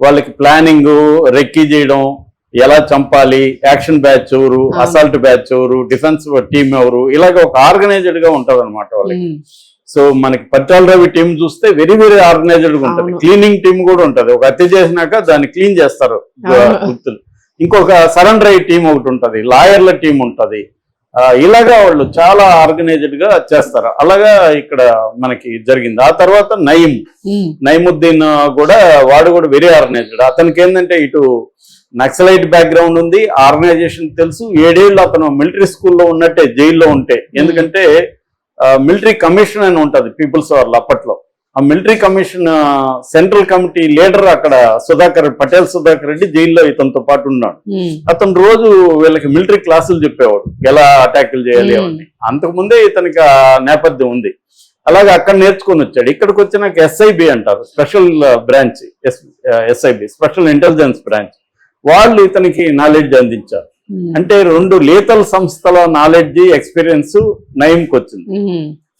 వాళ్ళకి planning, recce చేయడం, ఎలా చంపాలి, యాక్షన్ బ్యాచ్ ఎవరు, అసాల్ట్ బ్యాచ్ ఎవరు, డిఫెన్స్ టీం ఎవరు, ఇలాగ ఒక ఆర్గనైజ్డ్ గా ఉంటది అనమాట వాళ్ళకి. సో మనకి పట్టాల రవి టీం చూస్తే వెరీ వెరీ ఆర్గనైజ్డ్ గా ఉంటది. క్లీనింగ్ టీం కూడా ఉంటది. ఒక హత్య చేసినాక దాన్ని క్లీన్ చేస్తారు గుర్తులు. ఇంకొక సరెండర్ అయ్యే టీం ఒకటి ఉంటది, లాయర్ల టీం ఉంటది. ఇలాగా వాళ్ళు చాలా ఆర్గనైజ్డ్ గా చేస్తారు. అలాగా ఇక్కడ మనకి జరిగింది. ఆ తర్వాత నయీముద్దీన్ కూడా, వాడు కూడా వెరీ ఆర్గనైజ్డ్. అతనికి ఏంటంటే ఇటు నక్సలైట్ బ్యాక్గ్రౌండ్ ఉంది, ఆర్గనైజేషన్ తెలుసు. 7 ఏళ్ళు అతను మిలిటరీ స్కూల్లో ఉన్నట్టే జైల్లో ఉంటే. ఎందుకంటే మిలిటరీ కమిషన్ అని ఉంటది పీపుల్స్ వార్లో అప్పట్లో. ఆ military commission central committee leader అక్కడ పటేల్ సుధాకర్ రెడ్డి జైల్లో ఇతనితో పాటు ఉన్నాడు. అతను రోజు వీళ్ళకి మిలిటరీ క్లాసులు చెప్పేవాడు, ఎలా అటాకులు చేయాలి అవన్నీ. అంతకుముందే ఇతనికి ఆ నేపథ్యం ఉంది. అలాగే అక్కడ నేర్చుకుని వచ్చాడు. ఇక్కడికి వచ్చినాక SIB అంటారు, special branch, SIB special intelligence branch. వాళ్ళు ఇతనికి నాలెడ్జ్ అందించారు. అంటే 2 లీతల్ సంస్థల నాలెడ్జ్, ఎక్స్పీరియన్స్ నయీంకి వచ్చింది.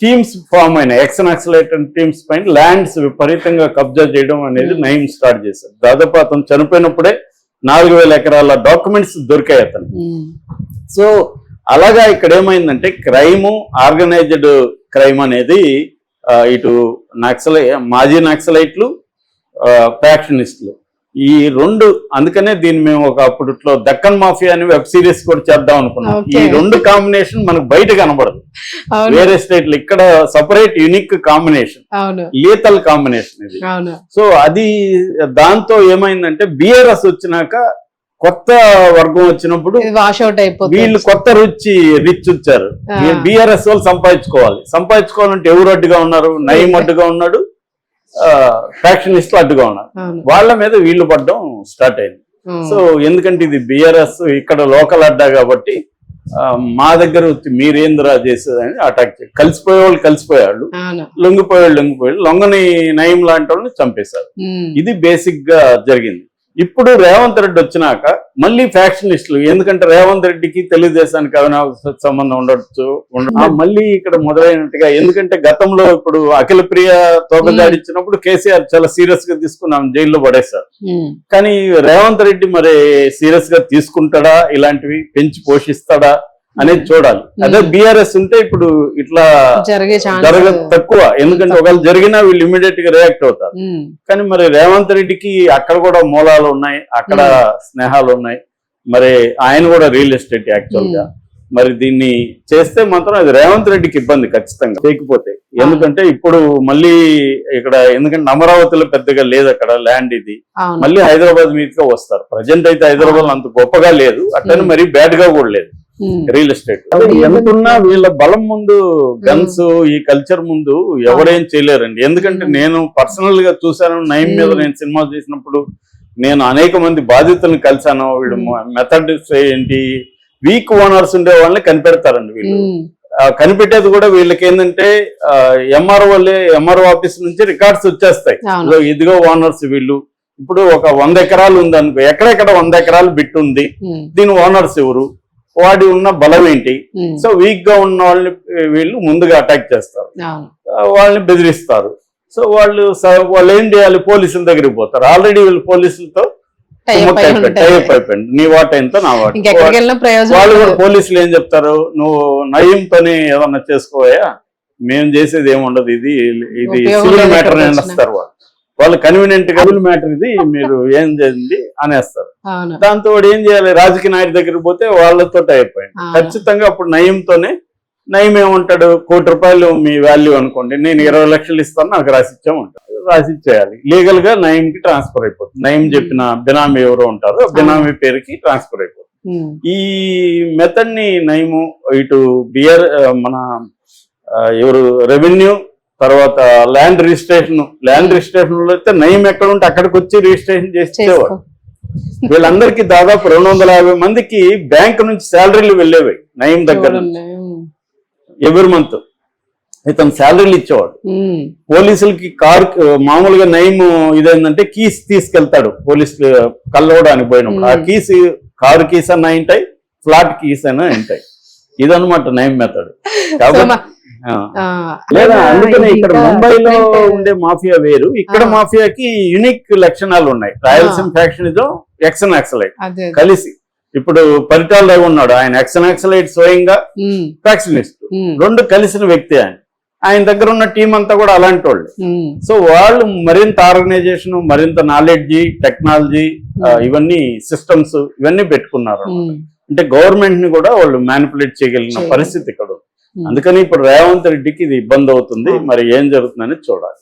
టీమ్స్ ఫామ్ అయిన ఎక్స్-నక్సలైట్ టీమ్స్ పైన ల్యాండ్స్ విపరీతంగా కబ్జా చేయడం అనేది నయీం స్టార్ట్ చేశారు. దాదాపు అతను చనిపోయినప్పుడే 4000 ఎకరాల డాక్యుమెంట్స్ దొరికాయి అతను. సో అలాగా ఇక్కడ ఏమైందంటే క్రైమ్, ఆర్గనైజ్డ్ క్రైమ్ అనేది ఇటు మాజీ నక్సలైట్లు, ఫ్యాక్షనిస్టులు, ఈ 2. అందుకనే దీన్ని మేము అప్పట్లో దక్కన్ మాఫియా అని వెబ్ సిరీస్ కూడా చేద్దాం అనుకున్నాం. ఈ 2 కాంబినేషన్ మనకు బయట కనబడదు వేరే స్టేట్ లో. ఇక్కడ separate unique combination, lethal combination ఇది. సో అది దాంతో ఏమైందంటే BRS వచ్చినాక కొత్త వర్గం వచ్చినప్పుడు వీళ్ళు కొత్త రిచ్ వచ్చారు. BRS వాళ్ళు సంపాదించుకోవాలంటే ఎవరు అడ్డుగా ఉన్నారు? నయీం అడ్డుగా ఉన్నాడు, ఫ్యాక్షనిస్టులు అడ్డుగా ఉన్నారు. వాళ్ళ మీద వీళ్ళు పడడం స్టార్ట్ అయింది. సో ఎందుకంటే ఇది BRS ఇక్కడ లోకల్ అడ్డా కాబట్టి మా దగ్గర మీరేంద్రా చేసేదని అటాక్ చేయాలి. కలిసిపోయేవాళ్ళు, లొంగిపోయేవాళ్ళు, లొంగని నయీం లాంటి వాళ్ళని చంపేశారు. ఇది బేసిక్ గా జరిగింది. ఇప్పుడు రేవంత్ రెడ్డి వచ్చినాక మళ్ళీ ఫ్యాక్షనిస్టులు, ఎందుకంటే రేవంత్ రెడ్డికి తెలుగుదేశానికి అవినాభావ సంబంధం ఉండొచ్చు, మళ్ళీ ఇక్కడ మొదలైనట్టుగా. ఎందుకంటే గతంలో ఇప్పుడు అఖిల ప్రియ తోకదాడిచ్చినప్పుడు కేసీఆర్ చాలా సీరియస్ గా తీసుకున్నాం, జైల్లో పడేశారు. కానీ రేవంత్ రెడ్డి మరి సీరియస్ గా తీసుకుంటాడా, ఇలాంటివి పెంచి పోషిస్తాడా అనేది చూడాలి. అదే BRS ఉంటే ఇప్పుడు ఇట్లా జరగ తక్కువ. ఎందుకంటే ఒకవేళ జరిగినా వీళ్ళు ఇమీడియట్ గా రియాక్ట్ అవుతారు. కానీ మరి రేవంత్ రెడ్డికి అక్కడ కూడా మూలాలు ఉన్నాయి, అక్కడ స్నేహాలు ఉన్నాయి. మరి ఆయన కూడా రియల్ ఎస్టేట్ యాక్చువల్ గా. మరి దీన్ని చేస్తే మాత్రం అది రేవంత్ రెడ్డికి ఇబ్బంది ఖచ్చితంగా చేయకపోతే. ఎందుకంటే ఇప్పుడు మళ్ళీ ఇక్కడ, ఎందుకంటే అమరావతిలో పెద్దగా లేదు అక్కడ ల్యాండ్, ఇది మళ్ళీ హైదరాబాద్ మీదుగా వస్తారు. ప్రజెంట్ అయితే హైదరాబాద్ అంత గొప్పగా లేదు, అట్లనే మరి బ్యాడ్ గా కూడా లేదు రియల్ ఎస్టేట్. ఎంతున్నా వీళ్ళ బలం ముందు, గన్స్, ఈ కల్చర్ ముందు ఎవరేం చేయలేరండి. ఎందుకంటే నేను పర్సనల్ గా చూశాను, నయీం మీద నేను సినిమా చేసినప్పుడు నేను అనేక మంది బాధితులను కలిశాను. వీళ్ళు మెథడ్స్ ఏంటి, వీక్ ఓనర్స్ ఉండే వాళ్ళని కనిపెడతారండి. వీళ్ళు కనిపెట్టేది కూడా వీళ్ళకి ఏంటంటే MRO ఆఫీస్ నుంచి రికార్డ్స్ వచ్చేస్తాయి. ఇదిగో ఓనర్స్ వీళ్ళు. ఇప్పుడు ఒక 100 ఎకరాలు ఉంది అనుకో, ఎక్కడెక్కడ 100 ఎకరాలు బిట్ ఉంది, దీని ఓనర్స్ ఎవరు, వాడి ఉన్న బలం ఏంటి. సో వీక్ గా ఉన్న వాళ్ళని వీళ్ళు ముందుగా అటాక్ చేస్తారు, వాళ్ళని బెదిరిస్తారు. సో వాళ్ళు ఏం చేయాలి, పోలీసుల దగ్గరికి పోతారు. ఆల్రెడీ వీళ్ళు పోలీసులతో టైప్ అయిపోయింది, నీ వాట ఎంతో నా వాట. వాళ్ళు కూడా పోలీసులు ఏం చెప్తారు, నువ్వు నయీంతోనే ఏదన్నా చేసుకోవా, మేము చేసేది ఏముండదు, ఇది సివిల్ మ్యాటర్ అని వస్తారు. వాళ్ళు కన్వీనియంట్ గా సివిల్ మ్యాటర్ ఇది, మీరు ఏం చేయండి అనేస్తారు. దాంతో వాడు ఏం చేయాలి, రాజకీయ నాయకుడి దగ్గరికి పోతే వాళ్ళతో అయిపోయింది ఖచ్చితంగా. అప్పుడు నయీం ఏమంటాడు, ₹1,00,00,000 మీ వాల్యూ అనుకోండి, నేను 20 లక్షలు ఇస్తాను, నాకు రాసిచ్చామంటాడు. రాసిచ్చేయాలి. లీగల్ గా నయీంకి ట్రాన్స్ఫర్ అయిపోతుంది. నయీం చెప్పిన బినామీ ఎవరో ఉంటారో బినామీ పేరుకి ట్రాన్స్ఫర్ అయిపోతుంది. ఈ మెథడ్ ని నయీము ఇటు మన ఎవరు రెవెన్యూ, తర్వాత ల్యాండ్ రిజిస్ట్రేషన్ లో అయితే నయీం ఎక్కడ ఉంటే అక్కడికి వచ్చి రిజిస్ట్రేషన్ చేసేవాడు. వీళ్ళందరికీ దాదాపు 250 మందికి బ్యాంక్ నుంచి శాలరీలు వెళ్ళేవి నయీం దగ్గర. ఎవ్రీ మంత్ ఇతను శాలరీలు ఇచ్చేవాడు. పోలీసులకి మామూలుగా నయీం ఇదేంటంటే కీస్ తీసుకెళ్తాడు, పోలీసులు కలవడానికి పోయినప్పుడు. ఆ కీస్ కారు కీస్ అన్నా ఉంటాయి, ఫ్లాట్ కీస్ అయినా ఉంటాయి. ఇదన్నమాట నయీం మెథడ్. కాబట్టి లేదా అందుకనే ఇక్కడ ఇంకా ముంబైలో different- ఉండే మాఫియా వేరు, ఇక్కడ ఆ. మాఫియాకి యునిక్ లక్షణాలు ఉన్నాయి. రాయలసీమ ఫ్యాక్షనిజం ఎక్స్ నక్సలైట్ అదే కలిసి, ఇప్పుడు పరిటాల రవి ఉన్నాడు, ఆయన ఎక్స్ నక్సలైట్ స్వయంగా ఉమ్, ఫ్యాక్షనిస్ట్, ఉమ్, రెండు కలిసిన వ్యక్తి ఆయన. ఆయన దగ్గర ఉన్న టీం అంతా కూడా అలాంటి వాళ్ళు. ఉమ్, సో వాళ్ళు మరింత ఆర్గనైజేషన్, మరింత నాలెడ్జి, టెక్నాలజీ, ఇవన్నీ సిస్టమ్స్ ఇవన్నీ పెట్టుకున్నారు. ఉమ్, అంటే గవర్నమెంట్ ని కూడా వాళ్ళు మ్యానిపులేట్ చేయగలిగిన చేయగలరు. పరిస్థితి ఇక్కడ ఉంది. ఉమ్. అందుకని ఇప్పుడు రేవంత్ రెడ్డికి ఇది ఇబ్బంది అవుతుంది. ఆ. మరి ఏం జరుగుతుందని చూడాలి.